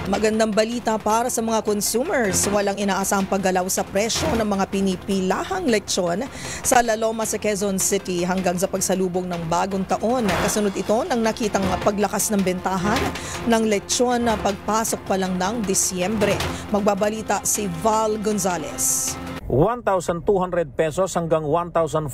Magandang balita para sa mga consumers. Walang inaasahang paggalaw sa presyo ng mga pinipilahang lechon sa La Loma sa Quezon City hanggang sa pagsalubong ng bagong taon. Kasunod ito ng nakitang paglakas ng bentahan ng lechon na pagpasok pa lang ng Disyembre. Magbabalita si Val Gonzalez. 1,200 pesos hanggang 1,500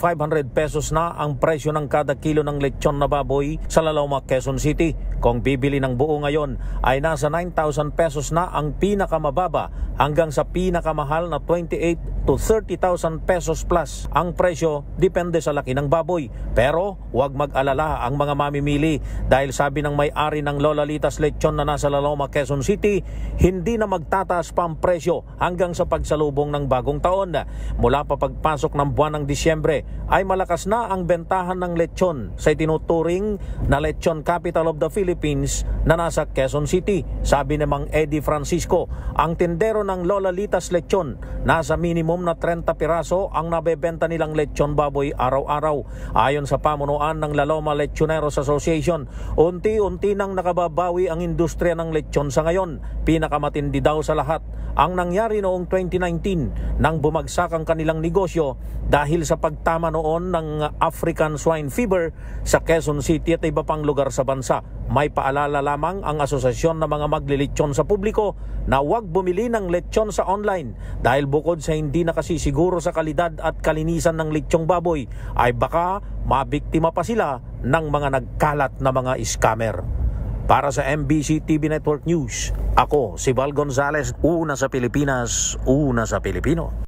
pesos na ang presyo ng kada kilo ng lechon na baboy sa La Loma, Quezon City. Kung bibili ng buo ngayon ay nasa 9,000 pesos na ang pinakamababa hanggang sa pinakamahal na 28,000 to 30,000 pesos plus ang presyo, depende sa laki ng baboy. Pero huwag mag-alala ang mga mamimili dahil sabi ng may-ari ng Lola Lita's Lechon na nasa La Loma, Quezon City, hindi na magtataas pa ang presyo hanggang sa pagsalubong ng bagong taon. Mula pa pagpasok ng buwan ng Disyembre ay malakas na ang bentahan ng lechon sa itinuturing na lechon capital of the Philippines na nasa Quezon City. Sabi ni Mang Eddie Francisco, ang tindero ng Lola Lita's Lechon, nasa minimum na 30 piraso ang nabebenta nilang lechon baboy araw-araw. Ayon sa pamunuan ng La Loma Lechoneros Association, unti-unti nang nakababawi ang industriya ng lechon sa ngayon. Pinakamatindi daw sa lahat ang nangyari noong 2019 nang bumagsak ang kanilang negosyo dahil sa pagtama noon ng African Swine Fever sa Quezon City at iba pang lugar sa bansa. May paalala lamang ang asosasyon ng mga maglilechon sa publiko na huwag bumili ng lechon sa online dahil bukod sa hindi nakasisiguro sa kalidad at kalinisan ng lechong baboy ay baka mabiktima pa sila ng mga nagkalat na mga scammer. Para sa MBC TV Network News, ako si Val Gonzalez, una sa Pilipinas, una sa Pilipino.